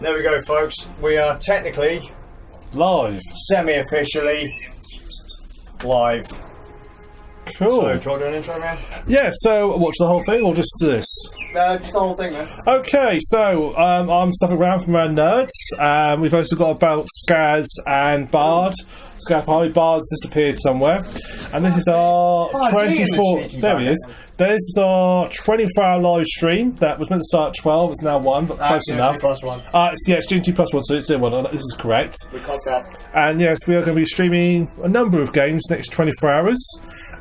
There we go, folks. We are technically live, semi-officially live. Cool. So, do you want to do an intro, man? Yeah, so watch the whole thing or just this? Just the whole thing, man. Okay, so I'm stuff around from our nerds. We've also got about Skaz and Bard. Bard's disappeared somewhere. And this is our 24... There he is. This is our 24-hour live stream that was meant to start at 12. It's now 1, but close enough. It's GMT plus 1, so it's in 1. This is correct. We caught that. And yes, we are going to be streaming a number of games next 24 hours.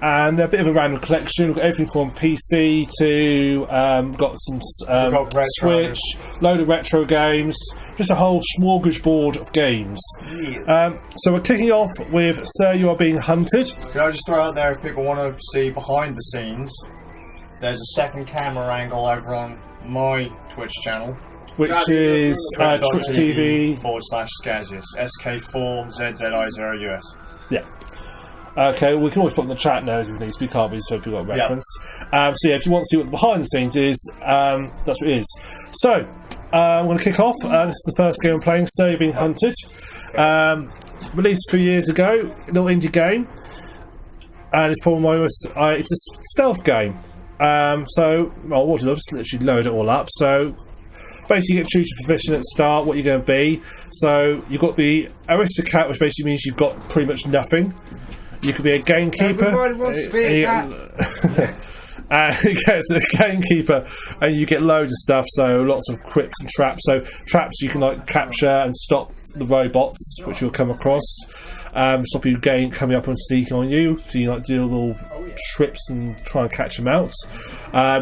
And they're a bit of a random collection. We've got everything from PC to got some Switch, load of retro games, just a whole smorgasbord of games. Yeah. So we're kicking off with Sir, You Are Being Hunted. Can I just throw out there, if people want to see behind the scenes, there's a second camera angle over on my Twitch channel, which is twitch.tv/Skazius, SK4ZZI0US. Yeah. Okay, we can always put in the chat now if it needs to be, can't we, so people got a reference. Yep. So yeah, if you want to see what the behind the scenes is, that's what it is. So, I'm going to kick off. This is the first game I'm playing, So You're Being Hunted. Released a few years ago, a little indie game. And it's probably my most... it's a stealth game. So, well, what I'll just literally load it all up. So, basically you get to choose your profession at the start, what you're going to be. So, you've got the aristocrat, which basically means you've got pretty much nothing. You could be a gamekeeper. Everybody wants to be a cat. You get a gamekeeper, and you get loads of stuff. So lots of crypts and traps. So traps you can like capture and stop the robots, which you'll come across. Stop you coming up and sneaking on you. So you like do little trips and try and catch them out.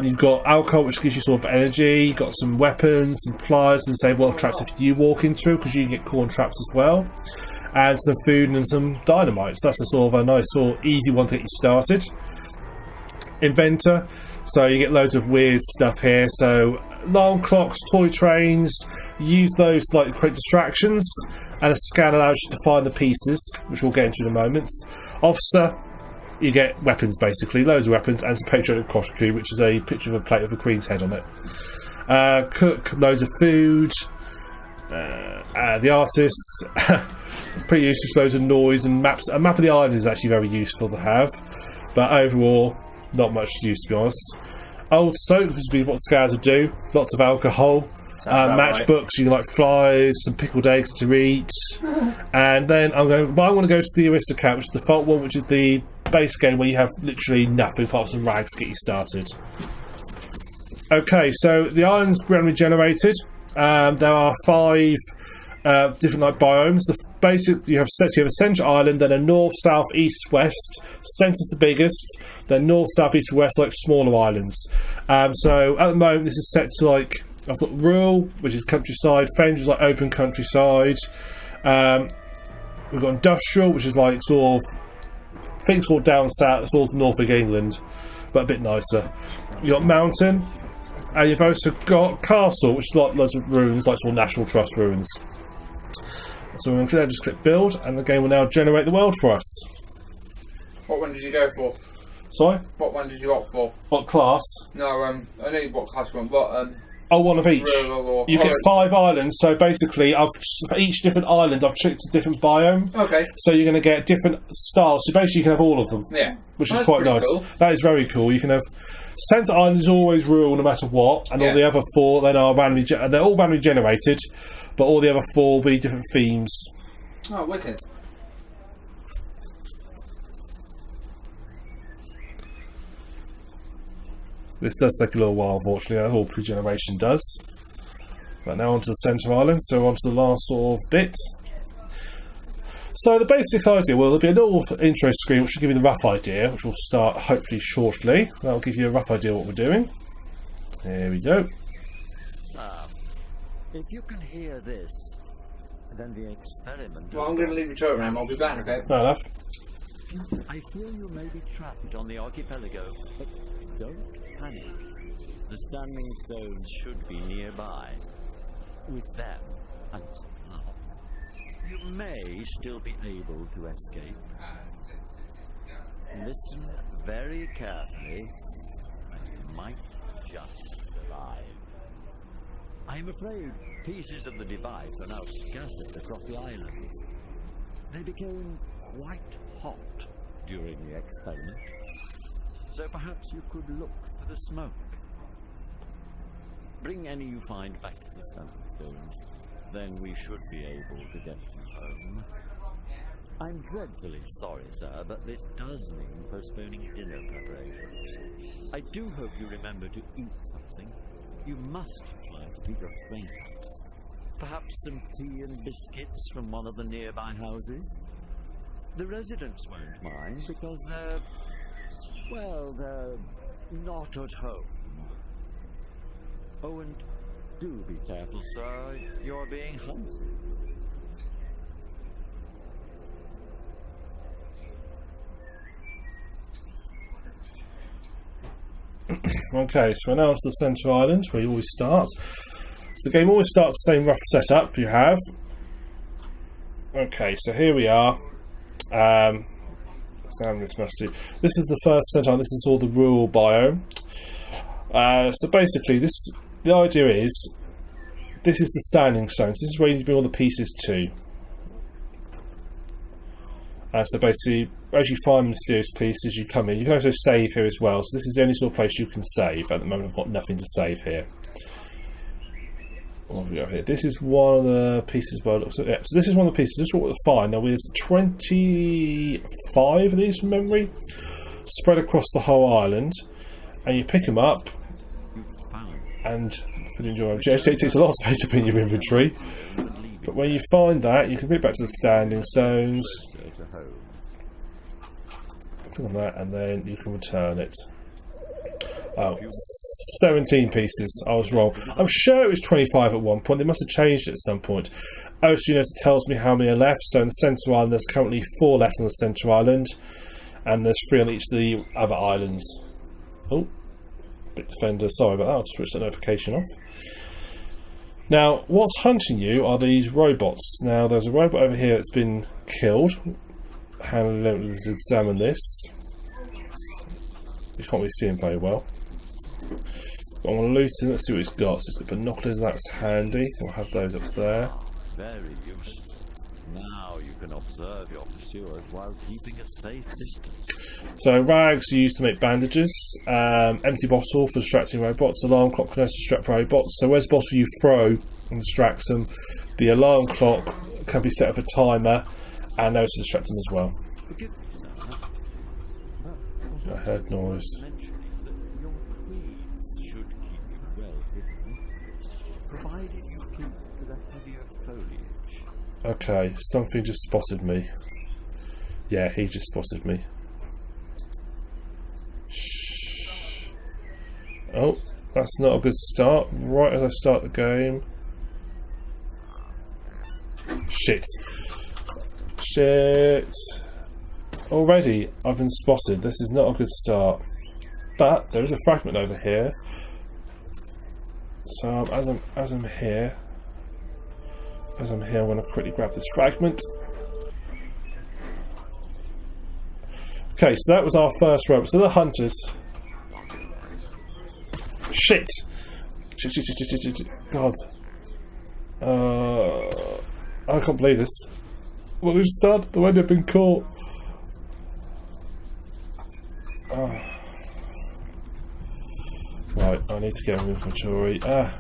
You've got alcohol, which gives you sort of energy. You've got some weapons, some pliers, and say what traps if you walk in through, because you can get corn traps as well. And some food and some dynamite. So that's a sort of a nice sort of easy one to get you started. Inventor. So you get loads of weird stuff here. So alarm clocks, toy trains. Use those to like create distractions. And a scan allows you to find the pieces, which we'll get into in a moment. Officer. You get weapons basically. Loads of weapons. And some patriotic costume, which is a picture of a plate with a queen's head on it. Cook. Loads of food. The artists. Pretty useless, loads of noise and maps. A map of the island is actually very useful to have, but overall, not much use to be honest. Old soap, this would be what Scars would do. Lots of alcohol, matchbooks, right. You can like flies, some pickled eggs to eat, and then I want to go to the aristocrat, which is the default one, which is the base game where you have literally nothing apart from some rags to get you started. Okay, so the island's randomly generated. There are 5 different like biomes. The basic you have a central island, then a north, south, east, west. Centre's the biggest, then north, south, east, west, like smaller islands. So at the moment this is set to like I've got rural, which is countryside. Ferns, which is like open countryside. We've got industrial, which is like sort of things all down south, sort of north of England, but a bit nicer. You got mountain, and you've also got castle, which is like loads of ruins, like sort of National Trust ruins. So we're going to just click build, and the game will now generate the world for us. What one did you go for? Sorry? What one did you opt for? What class? No, I know what class you want, but one of each. You get 5 islands, so basically for each different island I've tricked a different biome. Okay. So you're going to get different styles, so basically you can have all of them. Yeah. Which is quite nice. Cool. That is very cool. You can have... Centre Island is always rural no matter what, and all the other 4 then are randomly they're all randomly generated, but all the other 4 will be different themes. Oh, wicked. This does take a little while, unfortunately, as all pre-generation does. But now onto the Centre Island, so onto the last sort of bit. So the basic idea, well, there'll be a little intro screen which will give you the rough idea, which will start hopefully shortly. That'll give you a rough idea of what we're doing. Here we go. Sir, if you can hear this, then the experiment... Well, I'm going to leave you to it, Ram. I'll be back, okay? Fair enough. I feel you may be trapped on the archipelago, but don't panic. The standing stones should be nearby. With them, and somehow, you may still be able to escape. Listen very carefully, and you might just survive. I'm afraid pieces of the device are now scattered across the islands. They became quite hot during the experiment, so perhaps you could look for the smoke. Bring any you find back to the standing stones, then we should be able to get you home. I'm dreadfully sorry, sir, but this does mean postponing dinner preparations. I do hope you remember to eat something. You must try to keep your strength up. Perhaps some tea and biscuits from one of the nearby houses? The residents won't mind because they're not at home. Oh, and do be careful, sir. You're being hunted. Okay, so we're now on to the centre island where you always start. So the game always starts the same rough setup you have. Okay, so here we are. This is the first centre island. This is all the rural biome. So basically, the idea is this is the standing stones. This is where you need to bring all the pieces to. So basically, as you find the mysterious pieces, you come in. You can also save here as well. So this is the only sort of place you can save. At the moment, I've got nothing to save here. What have we got here? This is one of the pieces by the looks of it. So this is one of the pieces. This is what we'll find. Now there's 25 of these from memory, spread across the whole island, and you pick them up. And for the enjoyment, it takes a lot of space up in your inventory. But when you find that, you can put it back to the standing stones. Click on that, and then you can return it. Oh, 17 pieces. I was wrong. I'm sure it was 25 at one point. They must have changed it at some point. Oh, so it tells me how many are left. So in the centre island, there's currently 4 left on the centre island, and there's 3 on each of the other islands. Oh, bit defender. Sorry about that. I'll switch the notification off. Now, what's hunting you are these robots. Now, there's a robot over here that's been killed. Let's examine this. You can't really see him very well. But I want to loot him. Let's see what he's got. So he's got binoculars. That's handy. We'll have those up there. Very useful. Now you can observe your pursuers while keeping a safe distance. So rags are used to make bandages. Empty bottle for distracting robots. Alarm clock can also distract robots. So where's the bottle you throw and distracts them? The alarm clock can be set up a timer and also distract them as well. I heard noise. Okay, something just spotted me. Yeah, he just spotted me. Shh. Oh, that's not a good start. Right as I start the game. Shit. Shit. Already, I've been spotted. This is not a good start. But there is a fragment over here. So as I'm here, I'm going to quickly grab this fragment. Okay, so that was our first robot. So the hunters. Shit! Shit. God. I can't believe this. What we've done? The way they've been caught. Right, I need to get an inventory. I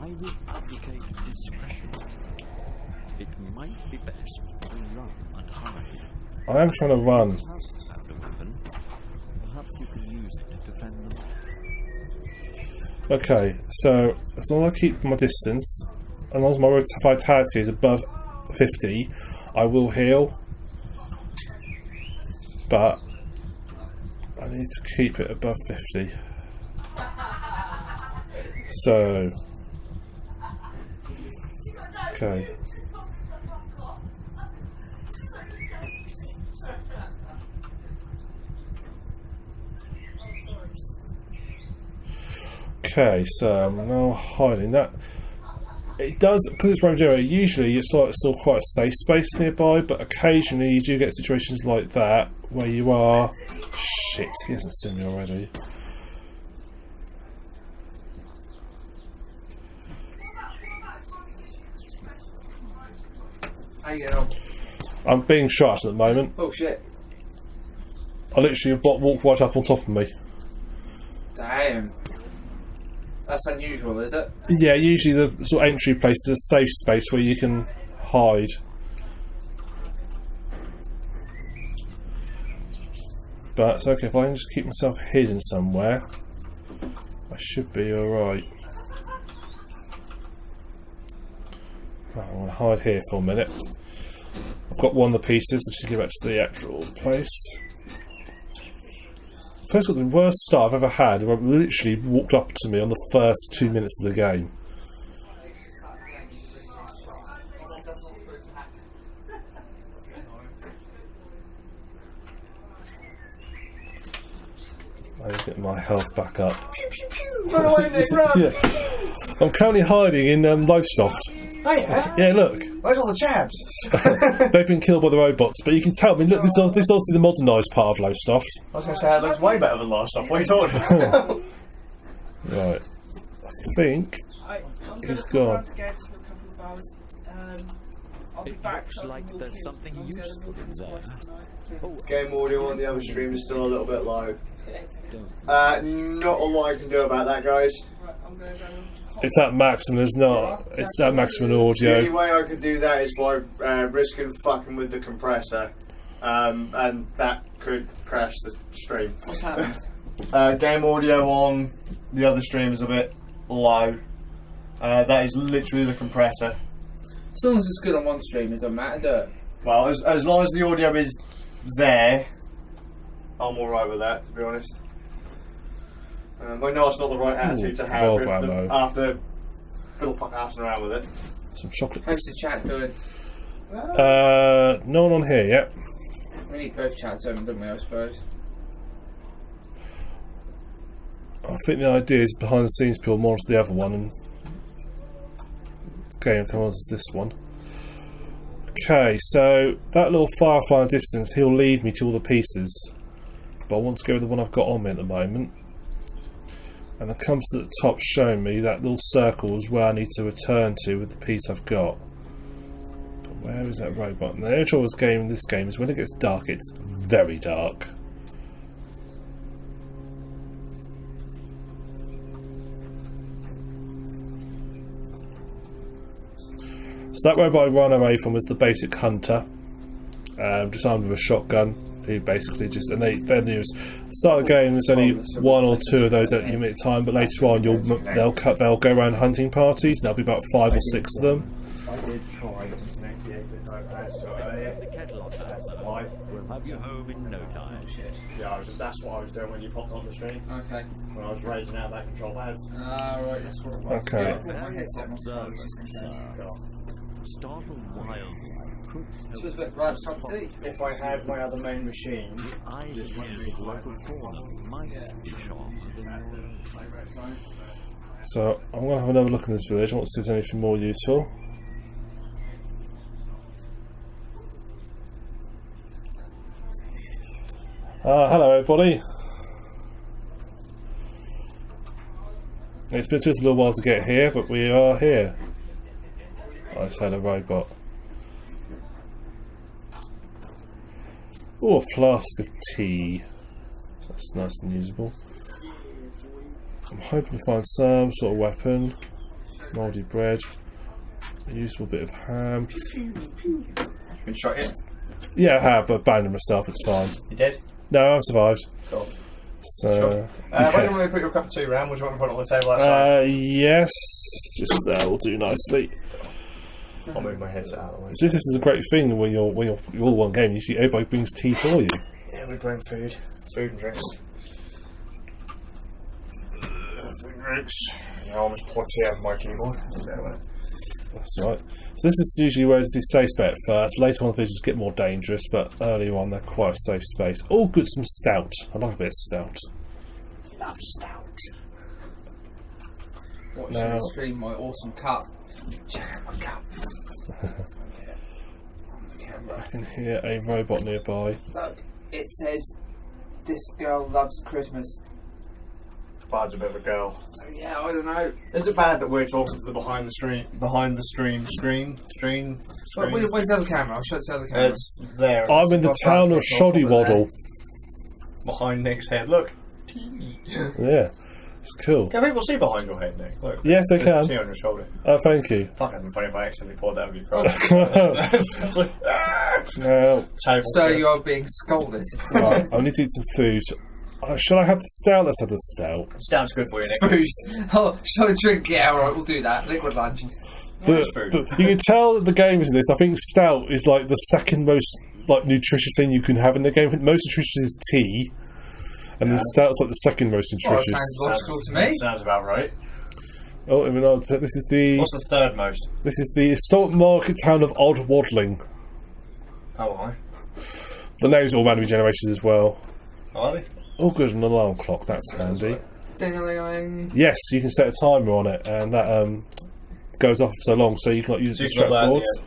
would advocate discretion. It might be best to run and hide. I am trying to run. Perhaps you can use it to defend them. Okay, so as long as I keep my distance, as long as my vitality is above 50, I will heal. But I need to keep it above 50. So, okay. Okay, so I'm now hiding that. It does, because it's roam zero, usually it's still quite a safe space nearby, but occasionally you do get situations like that where you are... Shit, he hasn't seen me already. How you getting on? I'm being shot at the moment. Oh shit. I literally walked right up on top of me. Damn. That's unusual, is it? Yeah, usually the sort of entry place is a safe space where you can hide. But it's okay, if I can just keep myself hidden somewhere, I should be alright. Right, I'm going to hide here for a minute. I've got one of the pieces, let's just get back to the actual place. First got the worst start I've ever had, where it literally walked up to me on the first 2 minutes of the game. I need to get my health back up. Run away, Nick, run! Yeah. I'm currently hiding in Lowestoft. Oh yeah? Yeah, look. Where's all the chaps? They've been killed by the robots, but you can tell. I mean, look, this is obviously the modernised part of Lowestoft. I was going to say, it looks way better than last stuff. What are you talking about? Right. I think he's gone. To go for a couple of hours. I'll be It back. looks So like there's something useful in there. Game audio on the other stream is still a little bit low. Don't. Not a lot I can do about that, guys. Right, I'm going to go. It's at maximum, there's not. It's at maximum The only audio. way I could do that is by risking fucking with the compressor. And that could crash the stream. What's happened? Game audio on the other stream is a bit low. That is literally the compressor. As long as it's good on one stream, it doesn't matter, does it? Well, as long as the audio is there, I'm alright with that, to be honest. I know it's not the right attitude to have Valve ammo. after fiddle fuck assing around with it. Some chocolate. How's the chat doing? No one on here yet. We need both chats open, don't we, I suppose? I think the idea is behind the scenes people more onto the other one and game comes this one. Okay, so that little firefly in the distance, he'll lead me to all the pieces. But I want to go with the one I've got on me at the moment. And the compass at the top showing me that little circle is where I need to return to with the piece I've got. But where is that robot? And the only trouble with this game is when it gets dark, it's very dark. So that robot I ran away from was the basic hunter, just armed with a shotgun. Who basically just and then there's the start of the game. There's only one or two of those at a time, but later on they'll go around hunting parties. And there'll be about 5 or 6 of them. I did try to connect the The kettle on that side. We'll have you home in no time. Yeah, that's what I was doing when you popped on the stream. Okay. When I was raising out that control pad. Right, that's what it was. Okay. Yeah, I put my headset on, so I was just thinking, Startled wildly. it was a bit right, something. If I had my other main machine, Eyes and ears of local fauna might be charmed. So I'm going to have another look in this village. I want to see if there's anything more useful. Hello everybody. It's been just a little while to get here, but we are here. I just had a robot. Oh, a flask of tea. That's nice and usable. I'm hoping to find some sort of weapon. Mouldy bread. A useful bit of ham. been shot yet? Yeah, I have, but abandoned myself, it's fine. You dead? No, I've survived. Cool. So, Sure. Where do you want me to put your cup of tea round? Would you want me to put it on the table outside? yes, just there will do nicely. I'll move my headset out of the way. So this is a great thing when you're all one game. Usually everybody brings tea for you. Yeah, we bring food and drinks. Food and drinks. I almost pour tea out of my keyboard. That's right. So this is usually where it's the safe space at first. Later on the villages get more dangerous, but earlier on they're quite a safe space. Oh, good, some stout. I like a bit of stout. Love stout. Watch Now- the stream, my awesome cup. Check out my cup. I can hear a robot nearby. Look, it says, "This girl loves Christmas." Bard's a bit of a girl. So yeah, I don't know. Is it bad that we're talking to the behind the screen? Where's the other camera? I'll show it to the other camera. It's there. I'm in the town of Shoddywaddle. Behind Nick's head. Look. Yeah, it's cool. Can people see behind your head, Nick? Look. Yes, they There's a can. tear on your shoulder. Oh, thank you. Fuck, it'd be funny if I accidentally poured that over your crotch. Now, So you are being scolded. right, I need to eat some food. Should I have the stout? Let's have the stout. Sounds good for you, Nick. Food. Oh, shall I drink? Yeah, alright, we'll do that. Liquid lunch. But food? you can tell that the game is in this. I think stout is like the second most like nutritious thing you can have in the game. Most nutritious is tea, and then stout's like the second most Well, nutritious. sounds logical to me. Sounds about right. Oh, I mean, this is the What's the third most? this is the historic market town of Odd Waddling. Oh, I. The names are all randomly generated as well. Are they? Oh, good, an alarm clock. That's handy. Ding-a-ling-a-ling. Yes, you can set a timer on it, and that goes off so long, so you can use So the you can strap let- boards.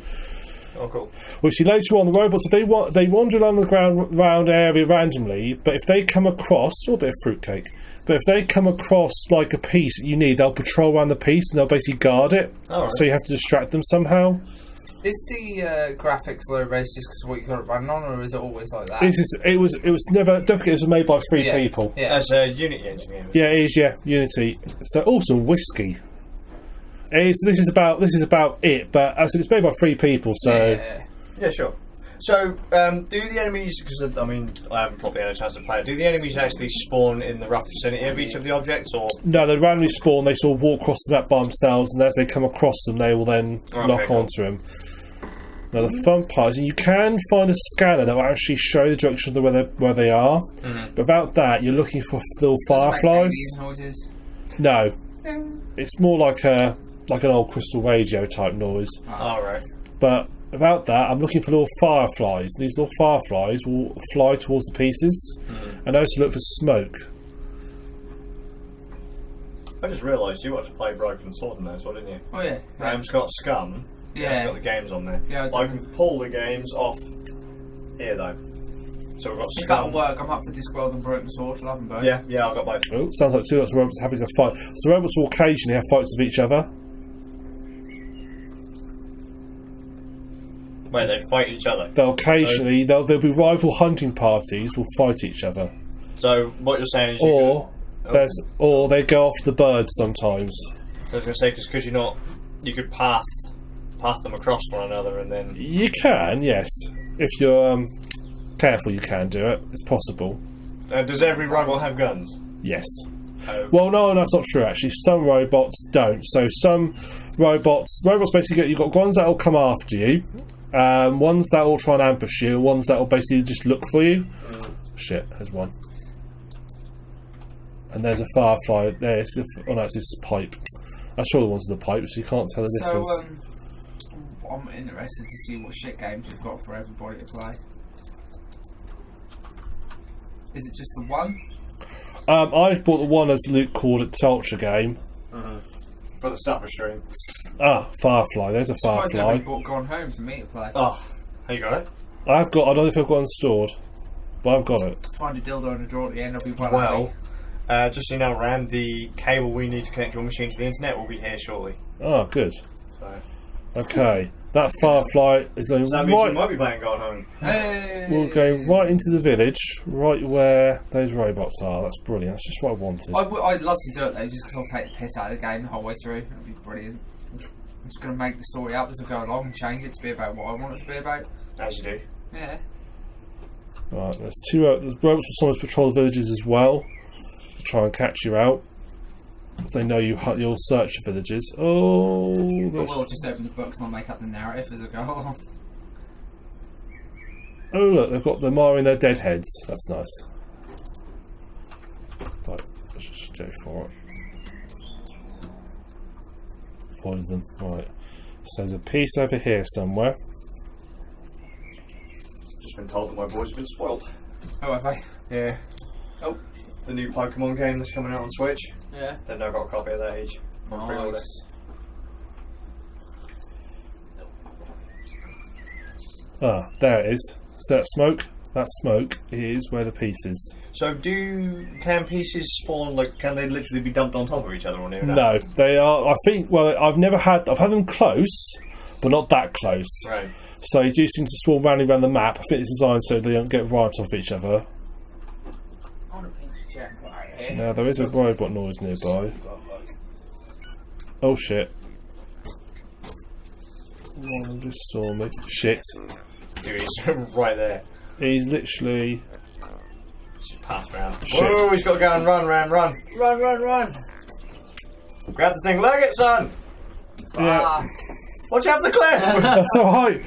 Oh, cool. Well, see, later on, the robots, they wander along the round area randomly, but if they come across, a bit of fruitcake, but if they come across like a piece that you need, they'll patrol around the piece and they'll basically guard it. Alright. So you have to distract them somehow. Is the graphics low res just because of what you got it running on, or is it always like that? It was never, don't forget, it was made by three Yeah. people. Yeah. As a Unity engineer. Yeah, it is, yeah, Unity. So, also whiskey. This is about it, but as I said, it's made by three people, so. Yeah. Yeah, sure. So, do the enemies, because I mean, I haven't probably had a chance to play it, do the enemies actually spawn in the rough vicinity of each of the objects, or? No, they randomly spawn, they sort of walk across the map by themselves, and as they come across them, they will then lock cool. onto them. Now, the fun part is you can find a scanner that will actually show the direction of where they are, but without that, you're looking for little Does it make fireflies. alien noises? No, it's more like an old crystal radio type noise. Alright. But without that, I'm looking for little fireflies. These little fireflies will fly towards the pieces, and also look for smoke. I just realised you wanted to play Broken Sword in there as well, didn't you? Oh yeah. Ram's got Scum. Yeah. He's got the games on there. Yeah, I can pull the games off here though. So we've got It's got to Scum. work. I'm up for Discworld and Broken Sword. I'll have them both. Yeah, I've got both. Oh, sounds like two lots of robots having a fight. So robots will occasionally have fights with each other. Where they fight each other. They'll occasionally, there'll be rival hunting parties will fight each other. So what you're saying is Or they go after the birds sometimes. I was going to say, because could you not, you could path them across one another and then... You can, yes. If you're careful, you can do it. It's possible. does every robot have guns? Yes. Oh. Well, no, that's not true actually. Some robots don't. So some robots basically, you've got ones that will come after you, ones that will try and ambush you, ones that will basically just look for you. Shit, there's one. And there's a firefly there. Oh no, it's this pipe. I saw the ones in the pipe, so you can't tell the difference. So, I'm interested to see what shit games we've got for everybody to play. Is it just the one? I've bought the one as Luke called it, Torture game. For the supper stream. Ah, Firefly. There's a I've Firefly. never bought Gone Home for me to play. Oh, you got it? I don't know if I've got it stored, but I've got it. Find a dildo and a drawer at the end, I'll be Well, just so you know, Ram, the cable we need to connect your machine to the internet will be here shortly. Oh, good. So, Okay. That Firefly is going so that means you right. might be playing Gone Home. Hey! We'll go right into the village, right where those robots are. That's brilliant. That's just what I wanted. I'd love to do it though, just because I'll take the piss out of the game the whole way through. It'll be brilliant. I'm just going to make the story up as I go along and change it to be about what I want it to be about. As you do. Yeah. Right. There's robots will sometimes patrol the villages as well to try and catch you out. If they know you'll search the villages. Oh, I there's... will just open the books and I'll make up the narrative as I go along. Oh look, they've got them marring their dead heads. That's nice. Right, let's just go for it. Avoid them. Right. So there's a piece over here somewhere. Just been told that my boys have been spoiled. Oh, have I? Yeah. Oh. The new Pokemon game that's coming out on Switch. Yeah. Then I got a copy of that each. On pre-order. Nice. Ah, there it is. See that smoke? That smoke is where the piece is. So can pieces spawn, like, can they literally be dumped on top of each other or near? No, they are, I think, well, I've had them close, but not that close. Right. So you do seem to spawn randomly around the map. I think it's designed so they don't get right off each other. I want a pinch of jet right here. Now, there is a robot noise nearby. Oh shit. One just saw me. Shit. Dude, he's right there. He's literally... Just pass round. Shit. Whoa, he's got to go and run, Ram, run. Run, run, run! Grab the thing, leg it, son! Yeah. Ah, Watch out for the cliff! That's alright.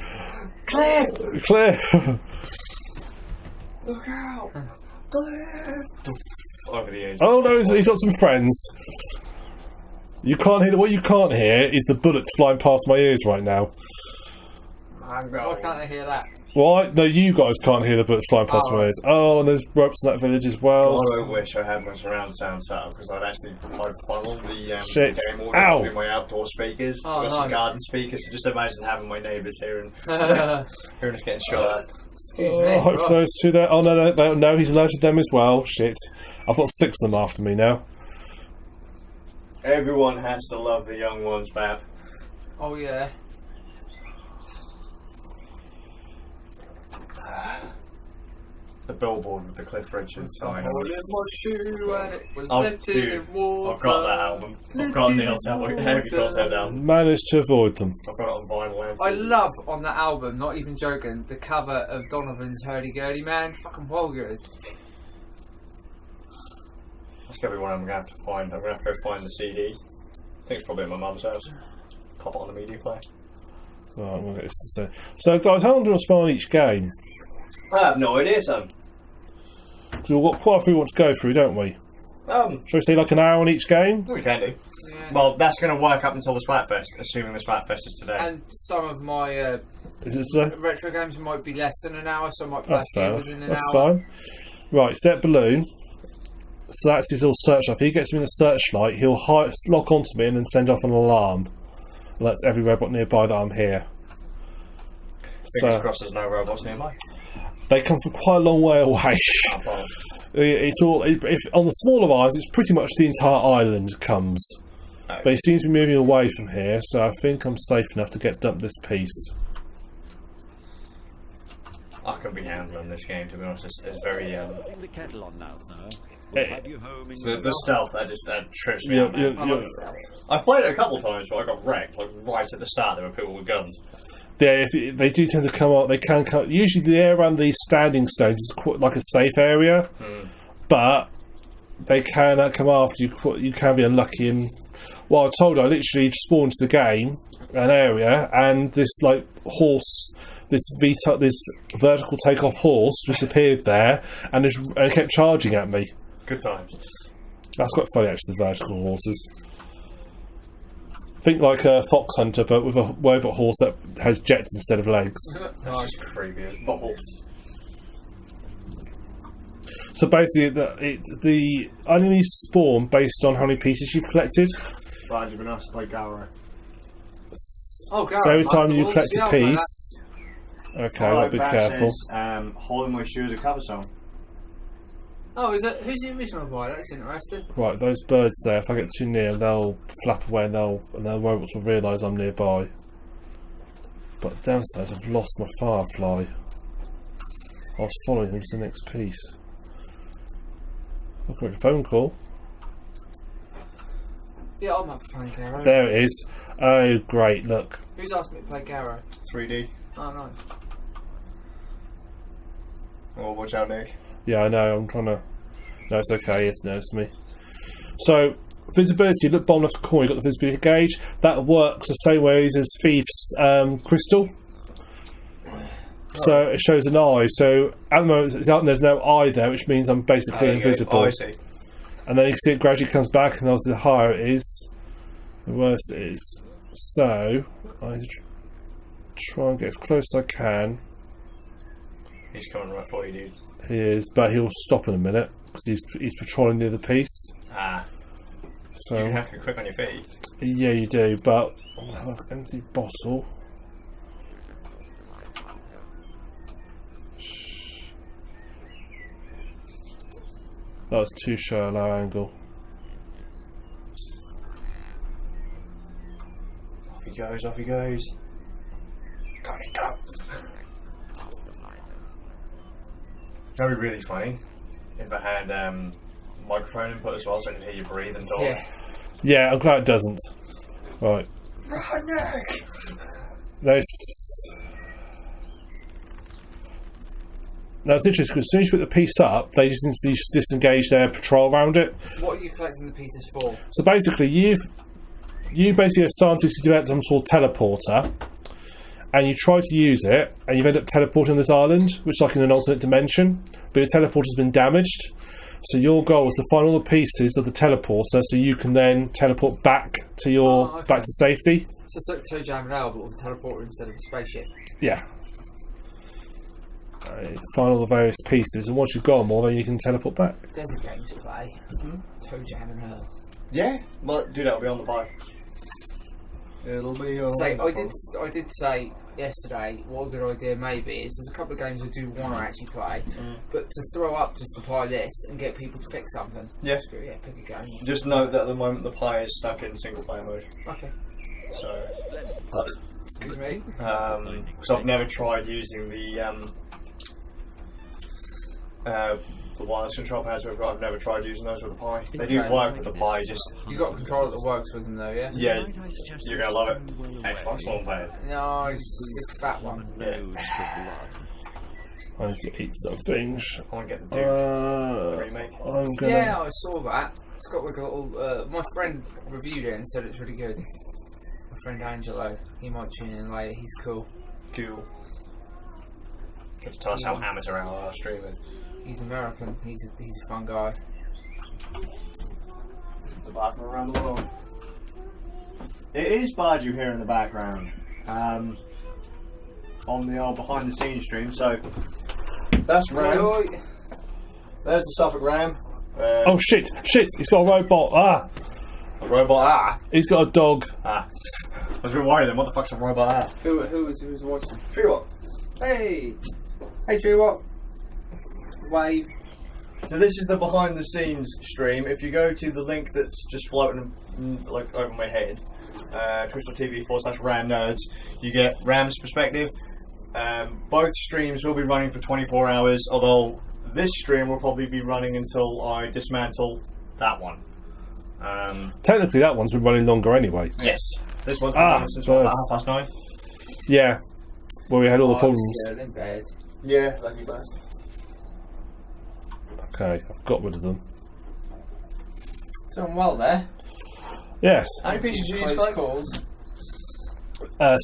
Cliff! Clear. Look out! Cliff! Over the ears. Oh no, he's got some friends. You can't hear... What you can't hear is the bullets flying past my ears right now. Why can't I hear that? Why? No, you guys can't hear the bullets flying past Oh. my ears. Oh, and there's ropes in that village as well. God, I wish I had my surround sound set up because I'd actually funneled the Shit. game Ow. audio through my outdoor speakers. Oh, I've got some nice. garden speakers, so just imagine having my neighbours hearing us getting shot at. Excuse Oh, me. I hope Right. those two there. Oh no, no, he's allergic to them as well. Shit. I've got 6 of them after me now. Everyone has to love the young ones, Bab. Oh yeah. The billboard with the Cliff Richard sign. Hole in my shoe and it was Oh, lifted dude, in water. I've got that album. I've got Neil's album. Heavy Concept album. Managed to avoid them. I've got it on vinyl. I love on that album, not even joking, the cover of Donovan's Hurdy Gurdy Man. Fucking well good. That's gonna be one I'm gonna have to find. I'm gonna have to go find the CD. I think it's probably at my mum's house. Pop it on the media player. Right, I'm gonna get this to say. So, guys, how long do I spend on each game? I have no idea, son. Because we've got quite a few we want to go through, don't we? Shall we say like an hour on each game? we can do. Yeah. Well, that's going to work up until the Splatfest, assuming the Splatfest is today. And some of my Is it so? retro games might be less than an hour, so I might That's play fair. within an That's hour. fine. Right, set balloon. So that's his little searchlight. If he gets me in a searchlight, he'll lock onto me and then send off an alarm. And that's every robot nearby that I'm here. Fingers crossed there's no robots nearby. They come from quite a long way away. It's all if on the smaller islands. It's pretty much the entire island comes, but he seems to be moving away from here. So I think I'm safe enough to get dumped this piece. I can be handling this game, to be honest. It's very Putting the kettle on now, sir. We'll have you home in the stealth that trips me Yeah, out. Man. I love it. I played it a couple of times, but I got wrecked. Like right at the start, there were people with guns. They do tend to come out. They can come. Usually, the area around these standing stones is quite like a safe area, but they can come after you. You can be unlucky. And well, I told you, I literally spawned to the game an area, and this like horse, this vertical takeoff horse just appeared there, and it kept charging at me. Good times. That's quite funny, actually. The vertical horses. Think like a fox hunter, but with a robot horse that has jets instead of legs. Nice, creepy as bubbles. So basically, the enemies spawn based on how many pieces you've collected. Right, you've been asked to play Galro. Oh, God, So every like time the you wolves, collect yeah, a I'll play that. piece, okay, I'll be careful. Hole in My Shoe is a cover song. Oh, is it? Who's the original boy? That's interesting. Right, those birds there. If I get too near, they'll flap away, and the robots will realise I'm nearby. But downstairs, I've lost my firefly. I was following him to the next piece. Look like a phone call. Yeah, I'm up to play Garrow. There it is. Oh, great! Look. Who's asked me to play Garrow? 3D. Oh, nice. Oh, watch out, Nick. Yeah, I know. I'm trying to. No, it's okay. It's noticed me. So, visibility. Look, bottom left corner. You've got the visibility gauge. That works the same way as Thief's crystal. So it shows an eye. So at the moment, it's out and there's no eye there, which means I'm basically invisible. Oh, I see. And then you can see it gradually comes back, and obviously the higher it is, the worse it is. So I need to try and get as close as I can. He's coming right for you, dude. He is, but he'll stop in a minute because he's patrolling near the piece. Ah. So You have to be quick on your feet. yeah, you do. But I'll have an empty bottle. Shh. That was too shallow angle. Off he goes, off he goes. Go, go. That would be really funny if I had microphone input as well, so I could hear you breathe and talk. Yeah. Yeah, I'm glad it doesn't. Right. Now it's interesting because as soon as you put the piece up, they just instantly disengage their patrol around it. What are you collecting the pieces for? So basically, you basically are scientists who developed some sort of teleporter, and you try to use it, and you've ended up teleporting on this island, which is like in an alternate dimension, but your teleporter's been damaged. So your goal is to find all the pieces of the teleporter, so you can then teleport back to your back to safety. So it's like Toe Jam and L, but with a teleporter instead of a spaceship. Yeah. Find all the various pieces, and once you've got them all, then you can teleport back. There's a game to play. Toe Jam and L. Yeah? Well, do that, it'll be on the buy. It'll be on So the I did say yesterday what a good idea maybe is there's a couple of games I do want to actually play, but to throw up just the pie list and get people to pick something. Yeah. Screw yeah, pick a game. Just note that at the moment the pie is stuck in single player mode. Okay. So, Excuse me. so I've never tried using the wireless control pads we've got. I've never tried using those with the pie. They do Okay. work with the pie, just You got a controller that works with them though, yeah? yeah, you're gonna love it. Xbox One player. No, it's a fat one. I need to eat something. I want to get the Duke remake. I'm gonna. Yeah, I saw that. It's got like a little. My friend reviewed it and said it's really good. My friend Angelo, he might tune in later. He's cool. Cool. Get to tell us how amateur our stream is. He's American. He's a fun guy. The bar from around the world. It is Bardu here in the background. On the old behind the scenes stream. So that's Ram. Oi, oi. There's the Suffolk Ram. Oh shit! Shit! He's got a robot. Ah! A robot. He's got a dog. I was a bit worried then. What the fuck's a robot? Who was watching? Tree what? Hey, Tree what? Wave. So this is the behind the scenes stream. If you go to the link that's just floating like over my head, twitch.tv/Ram Nerds, you get Ram's perspective. Both streams will be running for 24 hours, although this stream will probably be running until I dismantle that one. Technically, that one's been running longer anyway. Yes. This one's been running since about 9:30. Yeah. Well, we had all the problems. Still in bed. Yeah, lucky bastard. Okay, I've got rid of them. Doing well there. Yes. How many pieces do you use, Close Craig? calls.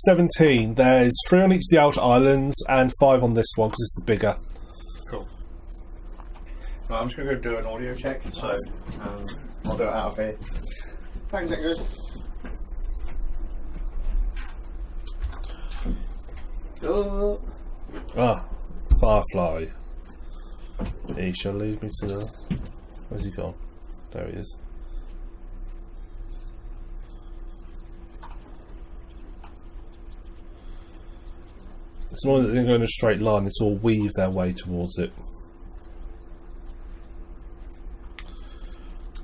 17. There's 3 on each of the outer islands and 5 on this one because it's the bigger. Cool. Right, I'm just going to go do an audio check, so I'll do it out of here. Thanks, good. Oh. Ah, Firefly. He shall leave me to the... Where's he gone? There he is. It's not that they go in a straight line, it's all weave their way towards it.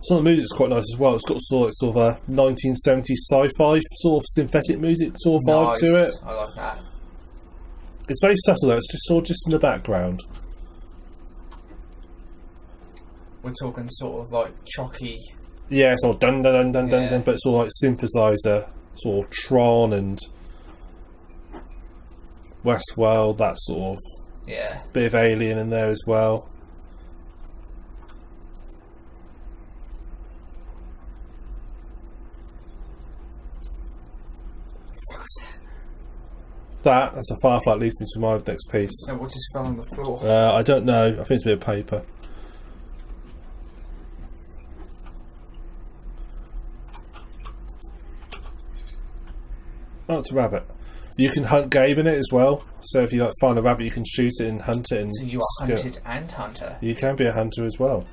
Some of the music's quite nice as well. It's got sort of a 1970s sci-fi sort of synthetic music sort of vibe to it. I like that. It's very subtle though, it's just sort of just in the background. We're talking sort of like chalky. Yeah, it's all dun dun dun dun dun Yeah. dun, but it's all like synthesizer, sort of Tron and Westworld, that sort of Yeah. bit of Alien in there as well. That's a Firefly, leads me to my next piece. So what just fell on the floor? I don't know, I think it's a bit of paper. Oh, it's a rabbit. You can hunt game in it as well. So if you like find a rabbit, you can shoot it and hunt it. And So you are hunted and hunter. You can be a hunter as well.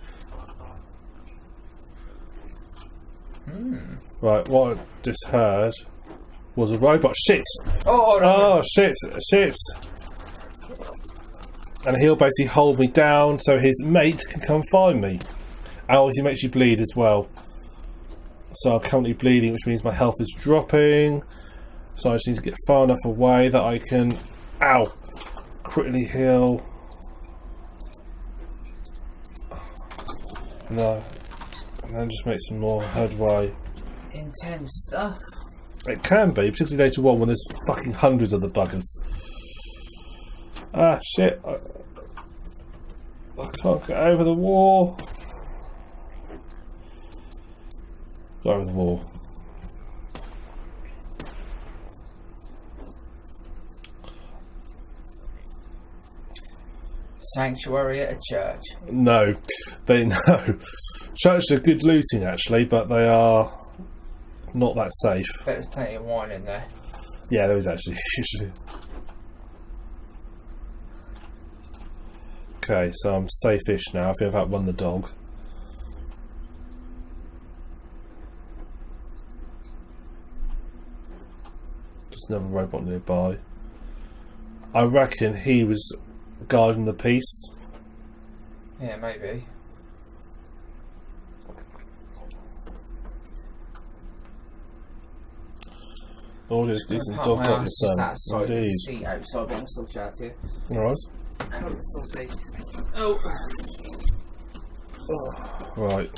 Right, what I just heard was a robot. Shit! Oh, no. Oh, shit! Shit! And he'll basically hold me down so his mate can come find me. And obviously makes you bleed as well. So I'm currently bleeding, which means my health is dropping. So I just need to get far enough away that I can, critically heal. No, and then just make some more headway. Intense stuff. It can be, particularly later on when there's fucking hundreds of the buggers. Ah, shit. I can't get over the wall. Go over the wall. Sanctuary at a church. No. Churches are good looting actually, but they are not that safe. Bet there's plenty of wine in there. Yeah, there is actually, usually. Okay, so I'm safe-ish now. I think I've outrun the dog. Just another robot nearby. I reckon he was guarding the peace. Yeah, maybe. Oh, there's decent dog got the sun. Indeed. Seat outside, but I'm still chat to you. Alright. Hang on, it's still see. Right.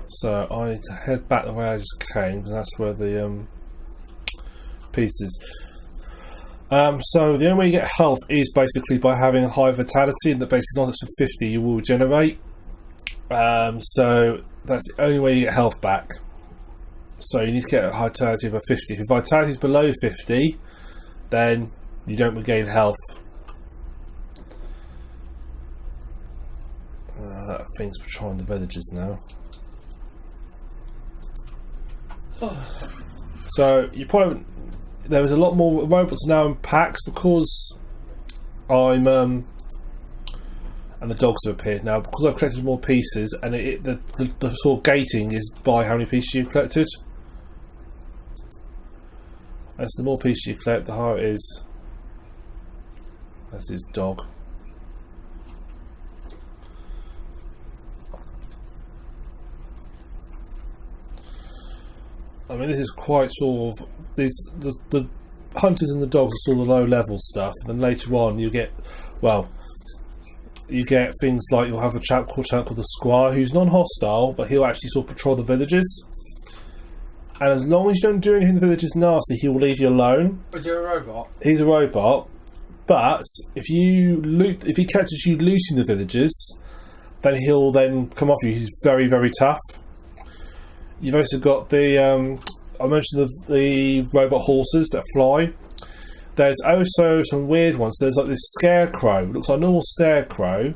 So I need to head back the way I just came, because that's where the piece is. So the only way you get health is basically by having a high vitality, and the basis on it's for 50 you will regenerate. So that's the only way you get health back. So you need to get a vitality of 50. If your vitality is below 50, then you don't regain health. That thing's patrolling the villages now. So you probably there was a lot more robots now in packs because I'm and the dogs have appeared now because I've collected more pieces, and the sort of gating is by how many pieces you've collected. And so the more pieces you collect, the higher it is. That's his dog. I mean, this is quite sort of the hunters and the dogs are sort of the low level stuff. And then later on, you get things like you'll have a chap called the Squire, who's non-hostile, but he'll actually sort of patrol the villages. And as long as you don't do anything in the villages nasty, he will leave you alone. Was you a robot? He's a robot, but if he catches you looting the villages, then he'll then come off you. He's very, very tough. You've also got the I mentioned the robot horses that fly. There's also some weird ones. There's like this scarecrow. It looks like a normal scarecrow,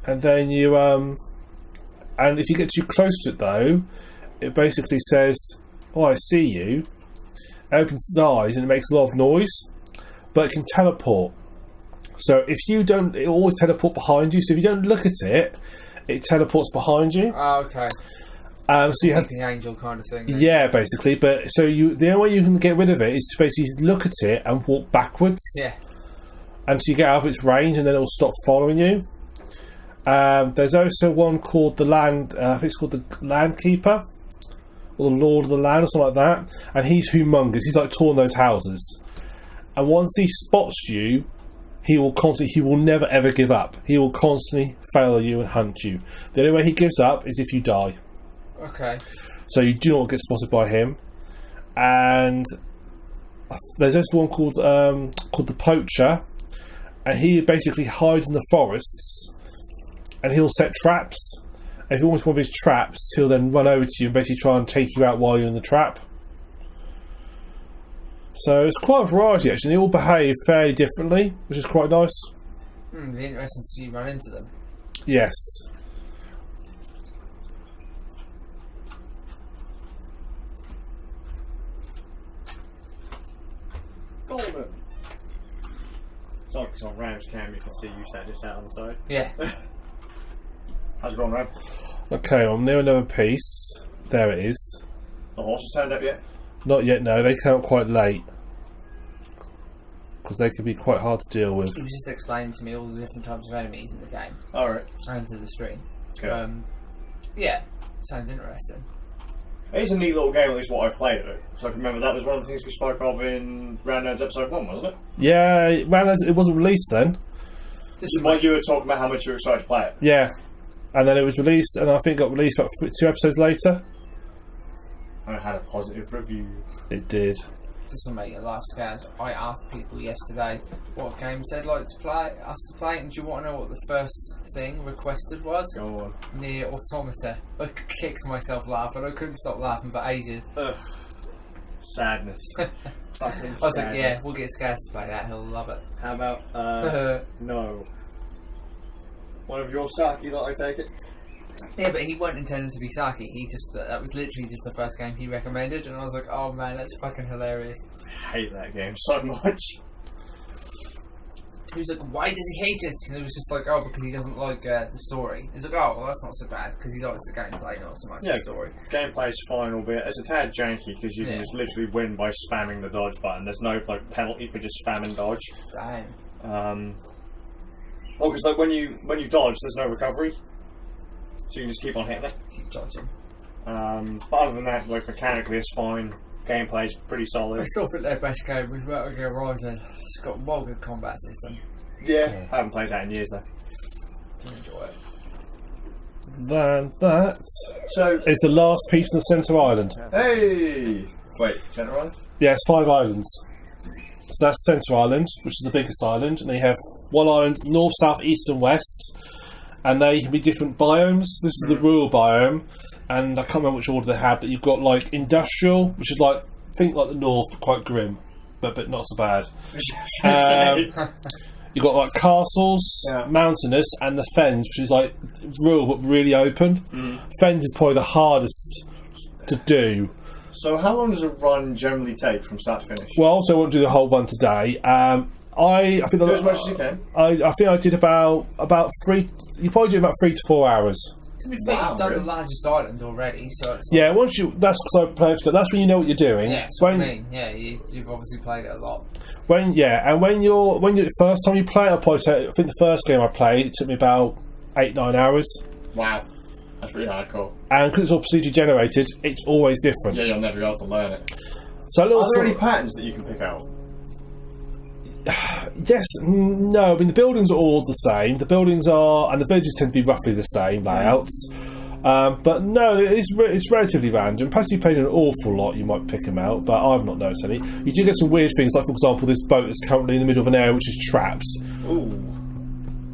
and then you and if you get too close to it though, it basically says, "Oh, I see you." It opens its eyes and it makes a lot of noise, but it can teleport. So if you don't, it will always teleport behind you. So if you don't look at it, it teleports behind you. Oh, okay. So you have the angel kind of thing. Then. Yeah, basically. But so the only way you can get rid of it is to basically look at it and walk backwards. Yeah. And so you get out of its range, and then it'll stop following you. There's also one called the land. I think it's called the Landkeeper, or the Lord of the Land, or something like that. And he's humongous. He's like tall in those houses. And once he spots you, he will never ever give up. He will constantly fail you and hunt you. The only way he gives up is if you die. Okay. So you do not get spotted by him. And there's also one called the Poacher, and he basically hides in the forests, and he'll set traps. And if he wants one of his traps, he'll then run over to you and basically try and take you out while you're in the trap. So it's quite a variety actually. They all behave fairly differently, which is quite nice. It'd be interesting to see you run into them. Yes. Golden. Sorry, because on Ram's cam you can see you sat just out on the side. Yeah. How's it going, Ram? Okay, I'm near another piece. There it is. The horse has turned up yet? Not yet, no. They came out quite late. because they can be quite hard to deal with. He was just explaining to me all the different types of enemies in the game Alright. and to the stream. Okay. Yeah, sounds interesting. It's a neat little game, at least what I played of it. So I can remember that was one of the things we spoke of in Round Nerds episode 1, wasn't it? Yeah, it wasn't released then. Just While you were talking about how much you were excited to play it. Yeah, and then it was released, and I think it got released about 2 episodes later. And it had a positive review. It did. just to make it laugh, guys. I asked people yesterday what games they'd like to play, us to play, and do you want to know what the first thing requested was? Go on. Near Automata. I kicked myself laughing. I couldn't stop laughing for ages. Ugh. Sadness. Fucking I was like, sadness. yeah, we'll get Scaz to play that. He'll love it. How about, no. One of your sake, that I take it? Yeah, but he wasn't intending to be Saki. He just that was literally just the first game he recommended, and I was like, oh man, that's fucking hilarious. I hate that game so much. He was like, why does he hate it? And it was just like, oh, because he doesn't like the story. He's like, oh, well, that's not so bad, because he likes the gameplay, not so much the story. Gameplay's fine, albeit it's a tad janky because you can Yeah. just literally win by spamming the dodge button. There's no like penalty for just spamming dodge. Damn. Well, because like when you dodge, there's no recovery, so you can just keep on hitting it. Keep dodging. But other than that, like mechanically, it's fine. Gameplay's pretty I solid. still think their best game was Metal Gear Rising. It's got a well good combat system. Yeah, I haven't played that in years though. To enjoy it. Then that So, is the last piece in the centre island. hey, wait, Centre Island? Yeah, it's 5 islands. So that's Centre Island, which is the biggest island, and they have one island north, south, east, and west, and they can be different biomes. This is the rural biome, and I can't remember which order they have, but you've got like industrial, which is like think like the north, but quite grim, but not so bad. You've got like castles, mountainous, and the fens, which is like rural but really open. Fens is probably the hardest to do. So how long does a run generally take from start to finish? Well, I also want to do the whole run today. I think Do as much as you can. I think I did about 3. You probably do about 3 to 4 hours. To be fair, Wow, you've done really? the largest island already, so it's Yeah, once you that's because I play. That's when you know what you're doing. yeah, that's what I mean. Yeah, you've obviously played it a lot. When you're the first time you play it, I think the first game I played it took me about 8-9 hours. Wow, that's pretty hardcore. And because it's all procedurally generated, it's always different. Yeah, you'll never be able to learn it. So a little Are there any patterns that you can pick out? yes, no. I mean, the buildings are all the same. The buildings are, and the villages tend to be roughly the same layouts. But no, it's relatively random. Perhaps you played an awful lot, you might pick them out, but I've not noticed any. You do get some weird things, like for example, this boat is currently in the middle of an area which is trapped. Ooh.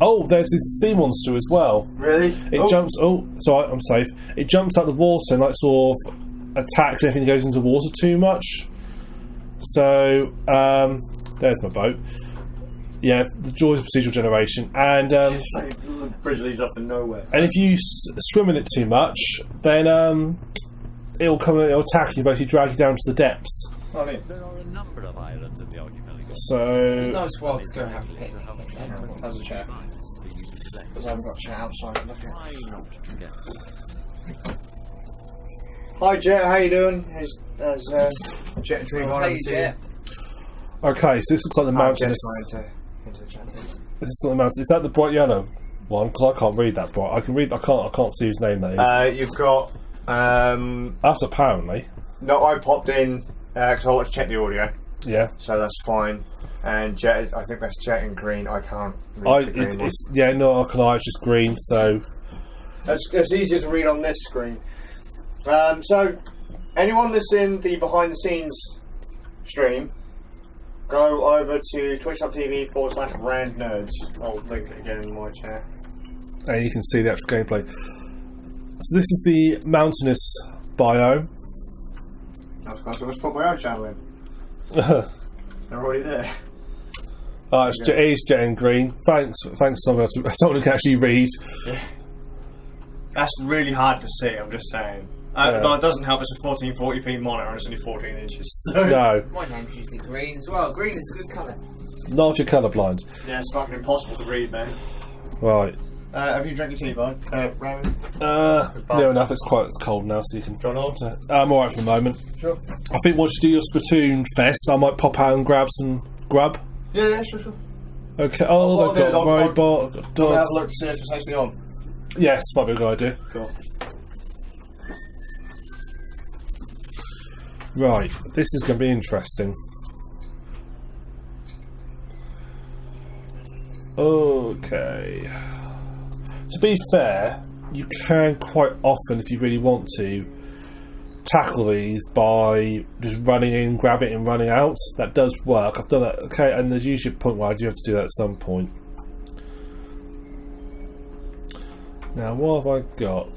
Oh, there's this sea monster as well. Really? It jumps. Oh, sorry, I'm safe. It jumps out the water and like sort of attacks anything that goes into water too much. So there's my boat. Yeah, the joys of procedural generation, and It's like the bridge leads off to nowhere. and if you swim in it too much, then it'll attack you, basically drag you down to the depths. I mean, There are a number of islands in the archipelago. So Nice world to go have a picnic. how's the chat? Because I haven't got chat outside. Try not to forget. Hi Jet, how you doing? How's Jet and Tree Hey, Jet. okay, so this looks like the mountain. Into the chat. This is like the mountain. Is that the bright yellow one? Because I can't read that bright. I can read. I can't see whose name that is. You've got. That's apparently. No, I popped in because I want to check the audio, Yeah. so that's fine. And Jet, I think that's Jet in green. I can't read the green one. It's just green. So It's easier to read on this screen. So, anyone that's in the behind the scenes stream, go over to twitch.tv/randnerds. I'll link it again in my chat. and you can see the actual gameplay. So this is the mountainous biome. I was going to put my own channel in. They're already there. It is jet and green. Thanks, someone who can actually read. That's really hard to see, I'm just saying. But it doesn't help, it's a 1440p monitor and it's only 14 inches. So. No, My name's usually green as well. Green is a good colour. not if you're colourblind. Yeah, it's fucking impossible to read, man. Right. Have you drank your tea, bud? Rowan? Near enough. It's cold now, so you can. John on? I'm alright for the moment. Sure. I think once you do your Splatoon fest, I might pop out and grab some grub. Yeah, sure. Okay. Oh, What they've I'll got do is a robot. I've got I'll have dogs. a look to see if it's actually on. Yes, might be a good idea. Cool. Right, this is going to be interesting. Okay. To be fair, you can quite often, if you really want to, tackle these by just running in, grab it and running out. That does work. I've done that. Okay, and there's usually a point where I do have to do that at some point. Now, what have I got?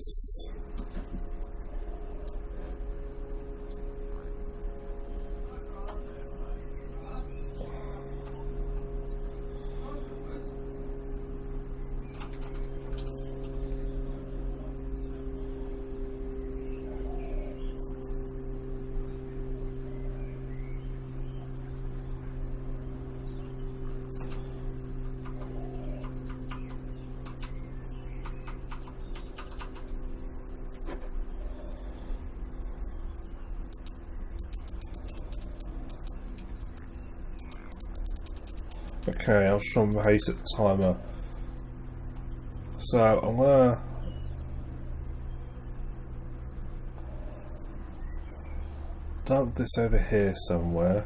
Okay, I'll try and reset the timer. So I'm gonna dump this over here somewhere.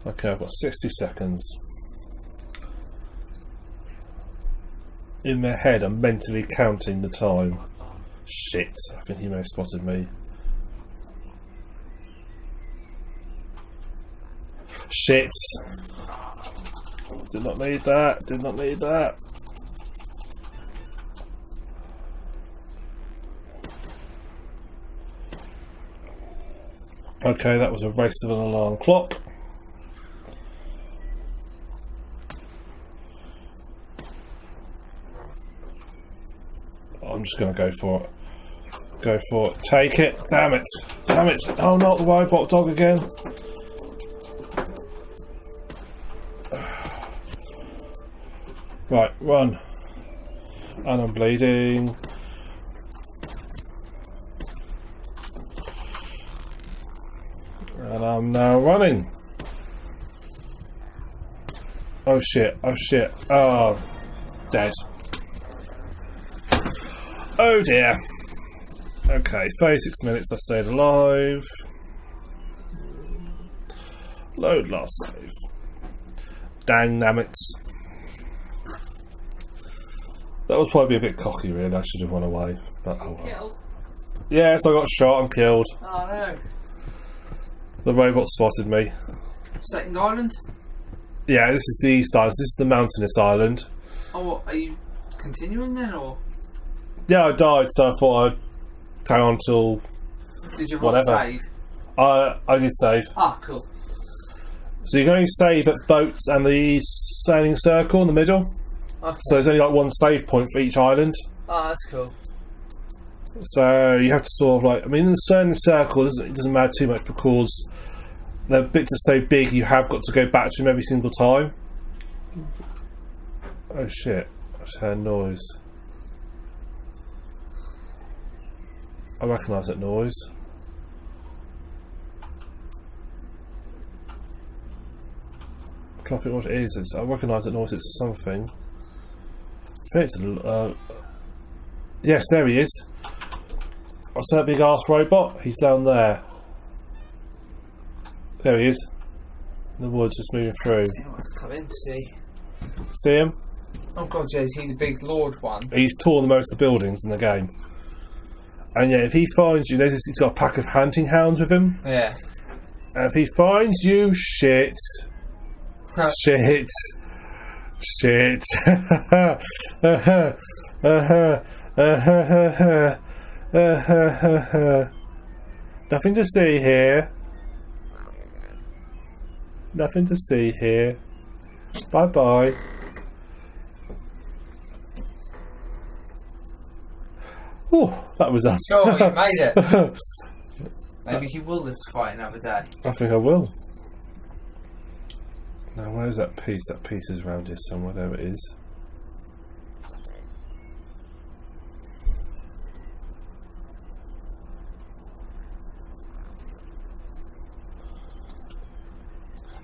Okay, I've got 60 seconds. In my head, I'm mentally counting the time. Shit, I think he may have spotted me. Shit! Did not need that, did not need that. Okay, that was a waste of an alarm clock. I'm just going to go for it. Go for it. Take it. Damn it. Damn it. Oh, not the robot dog again. Right, run. And I'm bleeding. And I'm now running. Oh shit. Oh shit. Oh, dead. Oh dear. Okay, 36 minutes I've stayed alive. Load last save. Dang nammit. That was probably a bit cocky really, I should have run away. But oh well. Killed. Yes, I got shot and killed. Oh no. The robot spotted me. Second island? Yeah, this is the East Island, this is the mountainous island. Oh, what, are you continuing then, or Yeah, I died, so I thought I'd carry on till did you whatever. save? I did save. Ah, cool. So you can only save at boats and the sailing circle in the middle. Okay. So there's only like one save point for each island. Ah, that's cool. So you have to sort of like, I mean, in the sailing circle it doesn't matter too much because the bits are so big you have got to go back to them every single time. Oh shit, I just heard a noise. I recognise that noise. I'm trying to think what it is. I recognise that noise, it's something. I think it's yes, there he is. I see that big ass robot. He's down there. There he is. In the woods, just moving through. See what I've come in to see. See him? Oh god, yeah, is he the big lord one? He's taller than most of the buildings in the game. And yeah, if he finds you, he's got a pack of hunting hounds with him. Yeah. And if he finds you, shit. Shit. Shit. Nothing to see here. Nothing to see here. Bye bye. Oh, that was us. Oh, you made it. Maybe he will live to fight another day. I think I will. Now, where's that piece? That piece is around here somewhere. There it is.